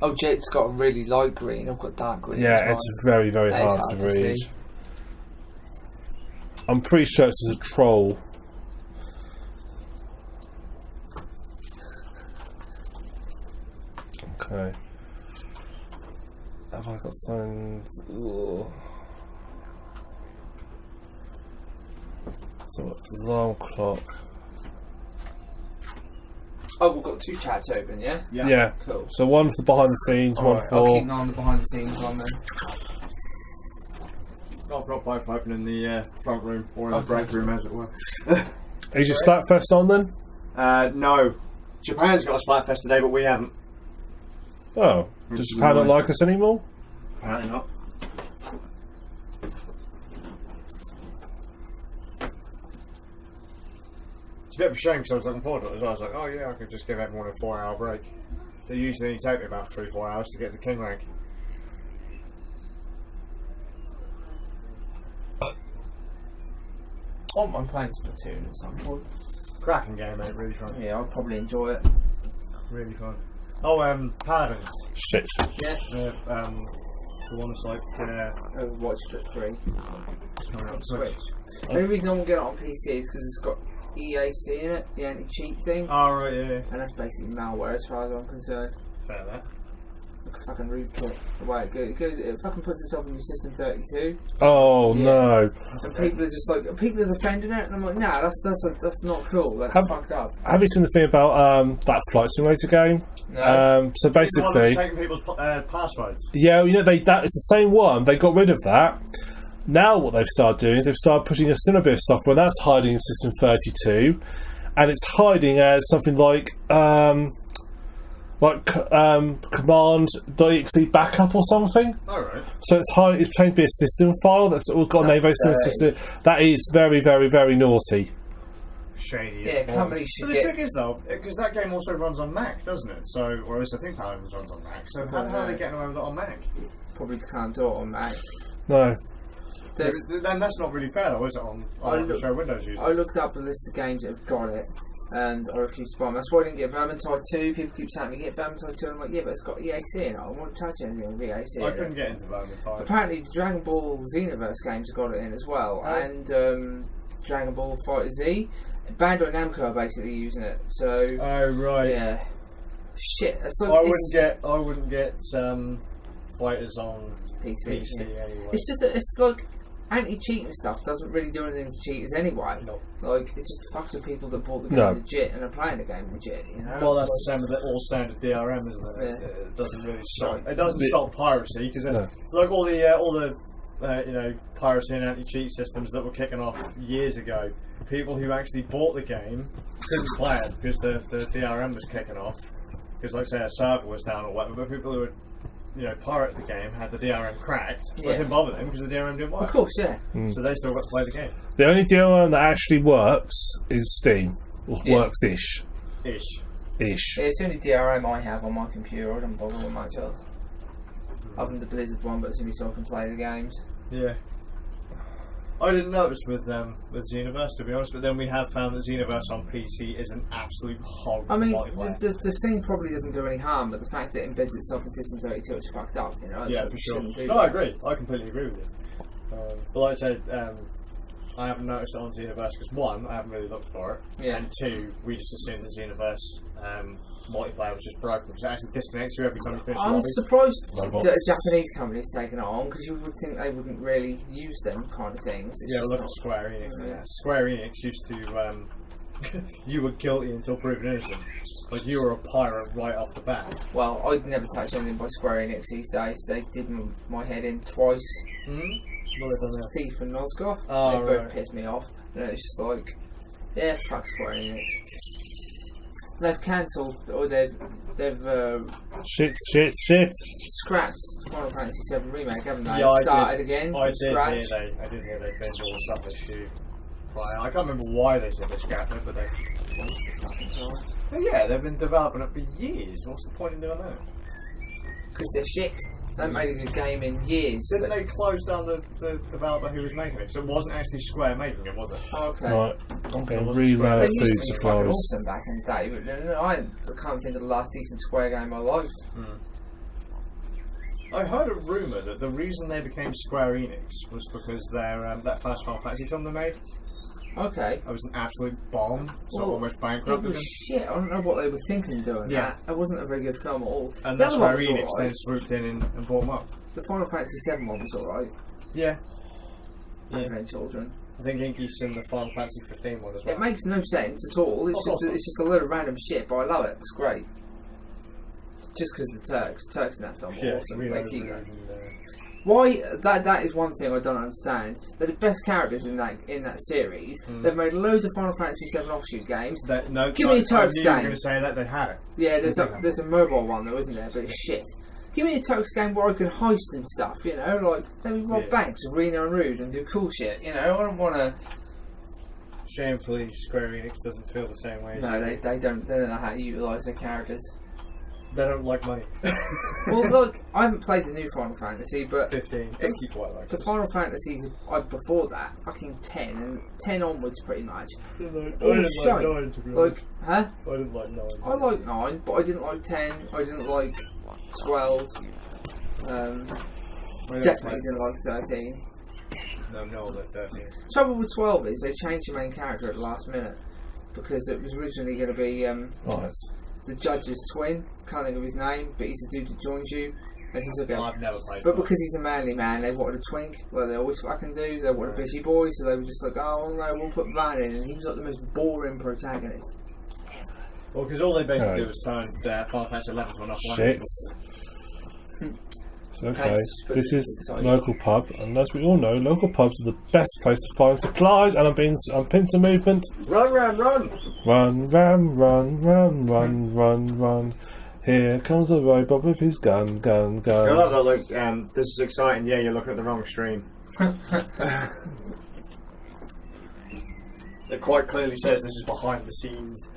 Oh, Jet's got a really light green. I've got dark green. Yeah, it's very, very That is hard to read. see. I'm pretty sure this is a troll. Okay. Have I got signs? Ugh. So, alarm clock. Oh, we've got 2 chats open, yeah? Yeah. Cool. So one for behind the scenes, one Alright, I'll for. keep an eye on the behind the scenes one then. I've got both open in the front room, or in the break room, as it were. Is your Splatfest on then? No. Japan's got a Splatfest today, but we haven't. Oh. Does Japan not like us anymore? Apparently not. It's a bit of a shame because I was looking forward to it as well. I was like, oh yeah, I could just give everyone a 4-hour break. So usually it take me about 3-4 hours to get to King rank. I'm playing Splatoon at some point. Cracking game, mate. Really fun. Yeah, I'll probably enjoy it. Really fun. Oh, Paladins. Shit. Yeah. The one that's like Overwatch Split 3 coming out on on Switch. Switch. The only reason I won't get it on PC is because it's got EAC in it, the anti-cheat thing. Oh right, yeah. And that's basically malware as far as I'm concerned. Fair that. Like a fucking rootkit. The way it goes, it fucking puts itself in your system 32. Oh Yeah. no. And people are just like, people are defending it, and I'm like, nah, that's not cool. That's fucked up. Have you seen the thing about that flight simulator game? No. So The one that's basically, taking people's passwords. yeah, you know that it's the same one. They got rid of that. Now what they've started doing is they've started putting a similar bit of software that's hiding in System 32, and it's hiding as something like command.exe backup or something. Alright. So it's hiding. It's claimed to be a system file that's all got a name very similar system. That is very, very, very naughty. Shady. Yeah, companies should But the get. trick is though, because that game also runs on Mac, doesn't it? So, or at least I think Paladins runs on Mac. So how are they getting away with it on Mac? Probably can't do it on Mac. No. Then that's not really fair though, is it? On Windows users. I looked up a list of games that have got it, and I refused to buy them. That's why I didn't get Vermintide 2. People keep telling me, get Vermintide 2. I'm like, yeah, but it's got EAC in it. I won't touch anything with EAC. I couldn't get into Vermintide. Apparently, the Dragon Ball Xenoverse games have got it in as well, and Dragon Ball Fighter Z. Bandai Namco are basically using it. So. Oh right. Yeah. Shit. It's like, I wouldn't get fighters on PC. anyway. It's just it's like anti-cheating stuff doesn't really do anything to cheaters anyway. No. Like it just fucks with people that bought the game No. legit and are playing the game legit. You know. Well, that's the same with the all standard DRM, isn't it? Yeah. It doesn't really stop. Right. It doesn't stop piracy because No. like all the piracy and anti-cheat systems that were kicking off years ago. People who actually bought the game couldn't play it because the DRM was kicking off. Because, like, say, a server was down or whatever. But people who would, pirate the game had the DRM cracked. But it didn't bother them because the DRM didn't work. Of course, yeah. So they still got to play the game. The only DRM that actually works is Steam. Or Yeah. works-ish. Ish. Ish. Yeah, it's the only DRM I have on my computer. I don't bother with much else. Other than the Blizzard one, but it's only so I can play the games. Yeah. I didn't notice with Xenoverse, to be honest, but then we have found that Xenoverse on PC is an absolute hog. I mean, multiplayer. the thing probably doesn't do any harm, but the fact that it embeds itself in System 32 is fucked up, you know? Yeah, So for it sure. shouldn't do No, that. I agree. I completely agree with you. But like I said, I haven't noticed it on Xenoverse because one, I haven't really looked for it, Yeah. and two, we just assumed that Xenoverse multiplayer was just broken because it actually disconnects you every time you finish the I'm lobby. surprised Robots. that a Japanese company's taken it on because you would think they wouldn't really use them kind of things. It's Yeah, just look not- at Square Enix. Yeah. Square Enix used to, you were guilty until proven innocent. Like you were a pirate right off the bat. Well, I'd never touch anything by Square Enix these days. They did my head in twice. What have they done there? Thief and Nosgoth. Oh, they both right. pissed me off. And it's just like, yeah, fuck Square Enix. They've cancelled, or they've Shit. scrapped Final Fantasy VII Remake, haven't they? Yeah, I Started did. again I from scratch. did hear they finished all the stuff they shoot. I can't remember why they said they scrapped it, but they. Waste of fucking time. But yeah, they've been developing it for years. What's the point in doing that? Because they're shit. They haven't made a good game in years. Didn't they close down the developer who was making it? So it wasn't actually Square making it, was it? Okay. Right. I'm getting It really wasn't low They at used food to be fucking supplies. awesome back in the day, but I can't think of the last decent Square game I liked. I heard a rumour that the reason they became Square Enix was because their that first Final Fantasy film they made. Okay. It was an absolute bomb, so Well, almost It bankrupted was them. shit. I don't know what they were thinking doing. Yeah. That. It wasn't a very good film at all. And The that's other one Square was Enix alright. then swooped in and bought them up. The Final Fantasy VII one was alright. Yeah. And had children. I think Inky's in the Final Fantasy 15 one as well. It makes no sense at all. It's just a load of random shit, but I love it. It's great. Just because the Turks in that film are awesome. we They know keep the- going. Why that is one thing I don't understand. They're the best characters in that series. They've made loads of Final Fantasy VII offshoot games. No, Give me a Turks I knew you were game. going to say that they had it. Yeah, there's a mobile one though, isn't there? But it's shit. Give me a Turks game where I can heist and stuff. You know, like maybe rob banks with Reno and Rude and do cool shit. You know, I don't want to. Shamefully, Square Enix doesn't feel the same way. No, they don't. They don't know how to utilise their characters. They don't like money. Well, look, I haven't played the new Final Fantasy, but 15. Inky quite like the it. Final Fantasies before that, fucking 10 and 10 onwards, pretty much. I didn't All like shite. 9 to be honest. Like, huh? I didn't like 9. I like 9, but I didn't like 10. I didn't like 12. Definitely didn't like 13. No, like 13. Trouble with 12 is they changed the main character at the last minute because it was originally going to be Right. the judge's twin. Can't think of his name, but he's the dude that joins you, and he's like a. I've never played But because he's a manly man, they wanted a twink, like they always fucking do. They wanted a busy boy, so they were just like, oh no, we'll put Van in, and he was like the most boring protagonist. Well, because all they basically No. do is turn Final Fantasy 11 to an offline. Shit. It's okay. Nice, but This is exciting. local pub, and as we all know, local pubs are the best place to find supplies. And I'm pincer movement. Run! Run, run. Here comes a robot with his gun. I like that, like, this is exciting. Yeah, you're looking at the wrong stream. It quite clearly says this is behind the scenes.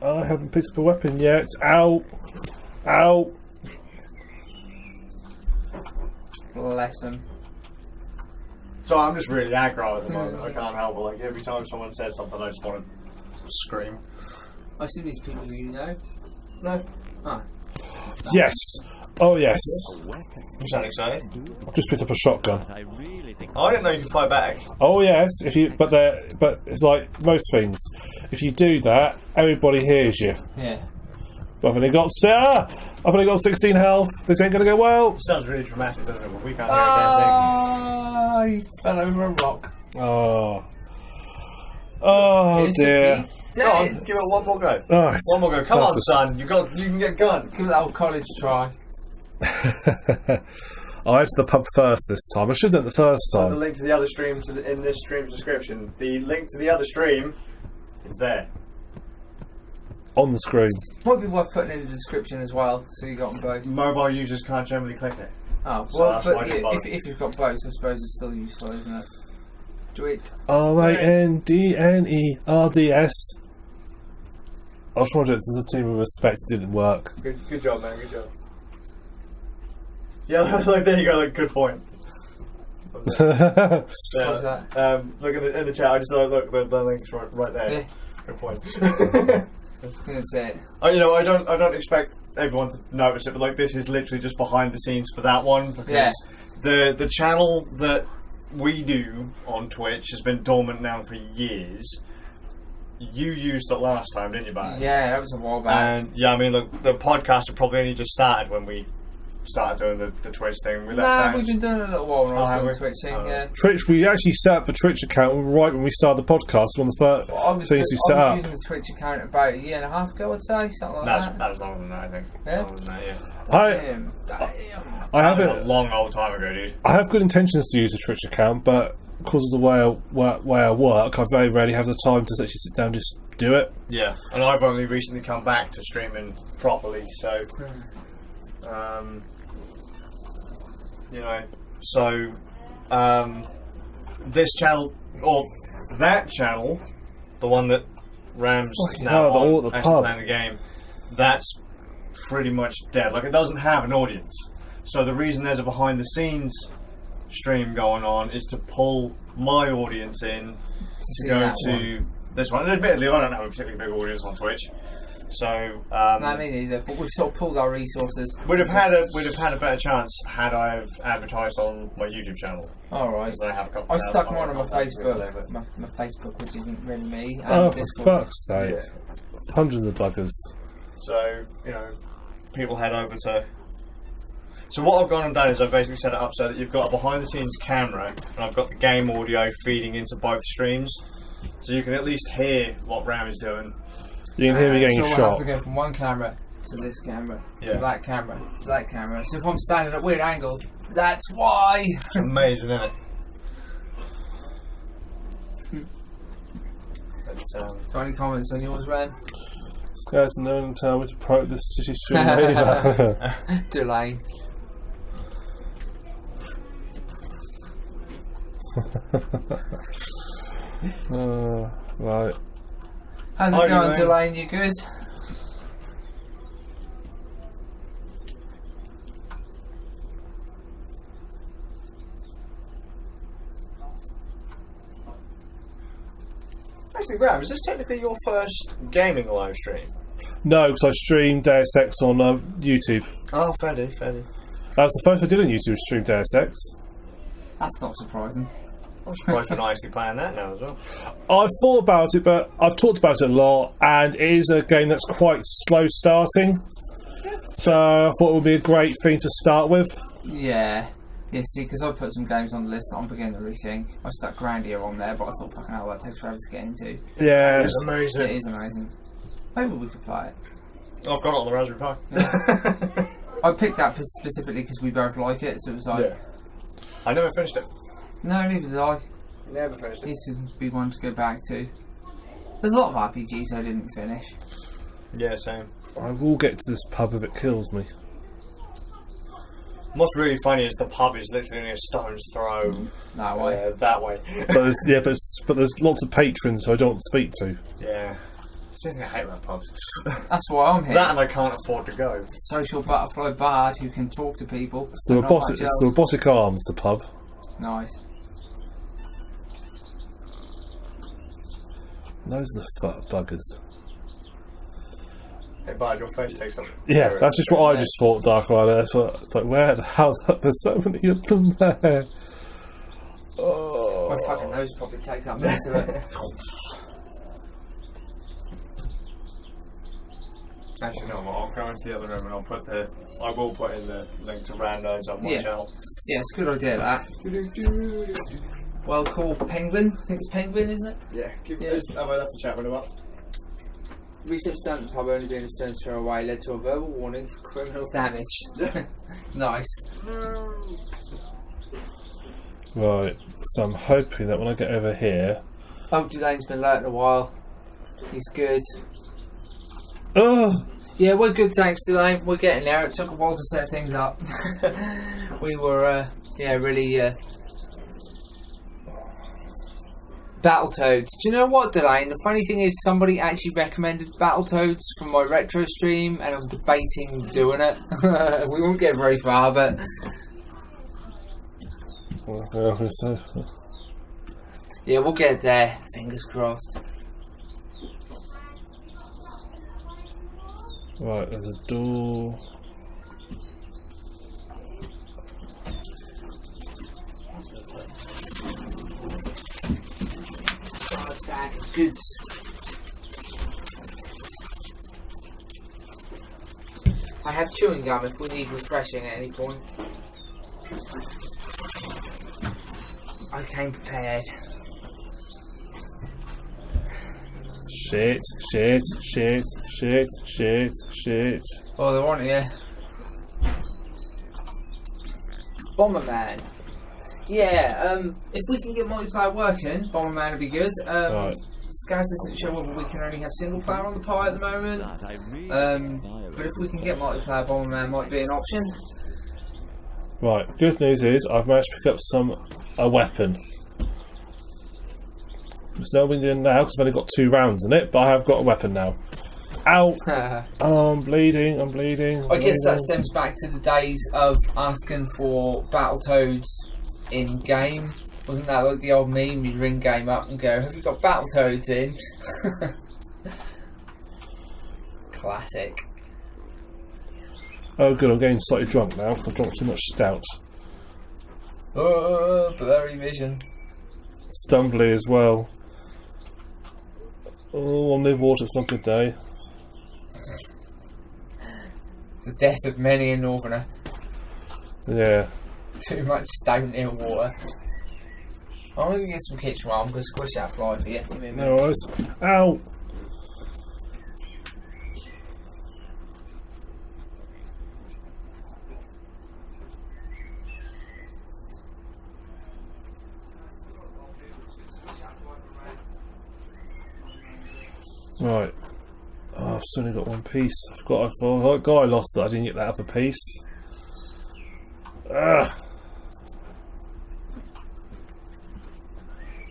I haven't picked up a weapon yet. Ow. Ow. Bless him. So I'm just really aggro at the moment. I can't help it. Like every time someone says something, I just want to scream. I see these people who you know. No. Ah. Yes. Oh yes. You sound excited. I've just picked up a shotgun. I really think I didn't know you could fight back. Oh yes. But it's like most things. If you do that, everybody hears you. Yeah. I've only got 16 health. This ain't gonna go well. Sounds really dramatic, doesn't it? But we can't hear a damn thing. He fell over a rock. Oh. Oh dear. Go on, give it one more go. Oh, One more go. Come on, that's son. You can get a gun. Give that old college a try. I went to the pub first this time. I should have done it the first The time. link to the other stream in this stream's description. The link to the other stream is there. On the screen. Might be worth putting in the description as well, so you got them both. Mobile users can't generally click it. Oh, So well, that's why I but didn't yeah, bother. if you've got both, I suppose it's still useful, isn't it? Tweet. RANDNERDS. I was trying to do it to the team of respect. It didn't work. Good job, man. Good job. Yeah, like there you go. Like good point. What's that? Look in the chat. I just look the link's right there. Yeah. Good point. I'm gonna say it. I don't expect everyone to notice it, but like this is literally just behind the scenes for that one because Yeah. the channel that we do on Twitch has been dormant now for years. You used it last time, didn't you, Barry? Yeah, that was a while back. And yeah, I mean, look, the podcast had probably only just started when we started doing the Twitch thing. We let Nah, down. we've been doing it a little while when Oh, I have was we? on Twitching, Oh. yeah. Twitch. We actually set up a Twitch account right when we started the podcast. One of the first I was things we set up. using the Twitch account about a year and a half ago, I'd say, something like that. That was longer than that, I think. Yeah? Longer than that, yeah. Damn. I have That was it. a long old time ago, dude. I have good intentions to use a Twitch account, but because of the way I work, I very rarely have the time to actually sit down and just do it. Yeah, and I've only recently come back to streaming properly, so you know, so this channel or that channel, the one that Rams Fucking now hell, on, all at the actually pub. playing the game, that's pretty much dead. Like it doesn't have an audience. So the reason there's a behind the scenes stream going on is to pull my audience in to see go that to this one. And admittedly, I don't have a particularly big audience on Twitch, So No, me neither. But we've sort of pulled our resources. we'd have had a better chance had I have advertised on my YouTube channel. All right. Because I have a couple. I stuck thousand mine on my contacts with Facebook. them. My Facebook, which isn't really me. And Oh, for Discord. fuck's sake. Hundreds of buggers. So, you know, people head over to... So what I've gone and done is I've basically set it up so that you've got a behind the scenes camera and I've got the game audio feeding into both streams. So you can at least hear what Ram is doing. You can hear me getting So we'll shot. have to go from one camera to this camera, Yeah. to that camera, to that camera. So if I'm standing at weird angles, that's why. It's amazing, isn't it? But, Got any comments on yours, Ram? This guy's known to tell me to promote this city stream either. Delane. Right. How's it Hi, going, Delane. Delane? You good? actually, Ram, is this technically your first gaming live stream? No, because I streamed Deus Ex on YouTube. Oh, fair do, fair do. That was the first I did on YouTube, was stream Deus Ex. That's not surprising. I'm surprised you're not actually playing that now as well. I've thought about it, but I've talked about it a lot, and it is a game that's quite slow starting. So I thought it would be a great thing to start with. Yeah. Yeah, see, because I put some games on the list that I'm beginning to rethink. I stuck Grandia on there, but I thought, fucking hell, that takes forever to get into. Yeah, It's amazing. It is amazing. Maybe we could play it. I've got it on the Raspberry Pi. Yeah. I picked that specifically because we both like it, so it was like, Yeah. I never finished it. no, neither did I. Never finished it. Needs to be one to go back to. There's a lot of RPGs I didn't finish. Yeah, same. I will get to this pub if it kills me. What's really funny is the pub is literally only a stone's throw That way. that way. But there's lots of patrons who I don't want to speak to. Yeah. Something I hate about pubs. That's why I'm here. That and I can't afford to go. Social butterfly bard who can talk to people. It's the and not much robotic, else. robotic arms, the pub. Nice. Those are the buggers. Hey, bud, your face takes up. Yeah, that's just what I just thought, Dark Rider. It's like, where the hell? There's so many of them there. Oh. My fucking nose probably takes up most of it. Actually, no, I'll go into the other room and I will put in the link to Randos on my Yeah. channel. Yeah, it's a good idea, that. Well called Penguin. I think it's Penguin, isn't it? Yeah, Yeah. I'll have to chat with him up. Research done at the pub only being a stone's throw away led to a verbal warning for criminal damage. Nice. Right, so I'm hoping that when I get over here... Oh, Delane's been lurking a while. He's good. Oh! Yeah, we're good, thanks, Delane. We're getting there. It took a while to set things up. We were, really, Battletoads. Do you know what, Delane? The funny thing is, somebody actually recommended Battletoads for my retro stream, and I'm debating doing it. We won't get very far, but yeah, we'll get there. Fingers crossed. Right, there's a door. Bag of goods. I have chewing gum if we need refreshing at any point. I came prepared. Shit. Oh, they want you. Bomberman. Yeah, if we can get multiplayer working, Bomberman would be good. Right. Scaz isn't sure whether we can only have single player on the Pi at the moment. That I really But if we can get multiplayer, Bomberman might be an option. Right, good news is I've managed to pick up a weapon. There's no wind in now because I've only got 2 rounds in it, but I have got a weapon now. Ow! Oh, I'm bleeding. I guess that stems back to the days of asking for Battletoads in game. Wasn't that like the old meme? You'd ring game up and go, "Have you got Battletoads in?" Classic. Oh, good. I'm getting slightly drunk now because I've drunk too much stout. Oh, blurry vision. Stumbly as well. Oh, on mid-water, it's not a good day. The death of many a northerner. Yeah. Too much stagnant in water. I'm going to get some kitchen roll. I'm going to squish that fly for you. Give me a No minute. worries. Ow! Right. Oh, I've still only got one piece. I lost that. I didn't get that other piece. Ah!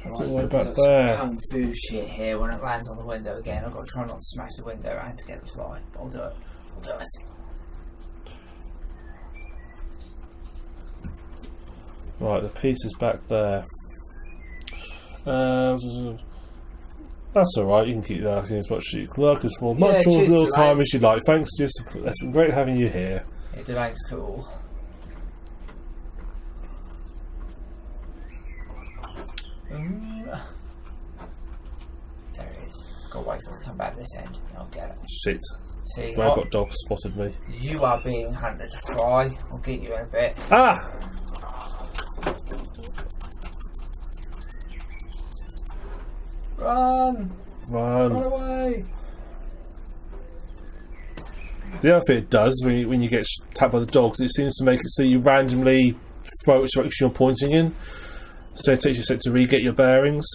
That's all the way back there. Kung fu shit here. When it lands on the window again, I've got to try not to smash the window and to get the fly. But I'll do it. I'll do it. Right, the piece is back there. That's alright, you can keep that as much as you like, as for much Yeah, or cheers, little time Delane. as you like. Thanks, just it's been great having you here. Yeah, Delane's cool. There it is. Gotta wait for it to come back this end. I'll get it. Shit. See, I've got dogs spotted me. you are being hunted to fly. I'll get you in a bit. Ah! Run! Run Run. away! The other thing it does when you get tapped by the dogs, it seems to make it so you randomly throw which direction you're pointing in. So it takes you a sec to re-get your bearings.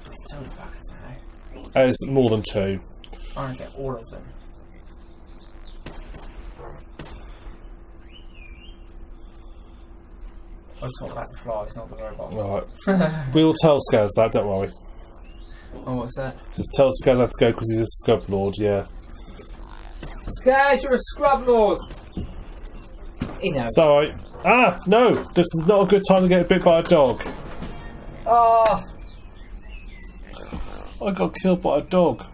There's two buckets now. There's more than two. I want to get all of them. I'll talk about the flies, not the robot. Right. We will tell Skaz that, don't worry. Oh, what's that? Just tell Skaz how to go because he's a scrub lord, yeah. Skaz, you're a scrub lord! You know. It's alright. Ah, no! This is not a good time to get bit by a dog. Oh! I got killed by a dog.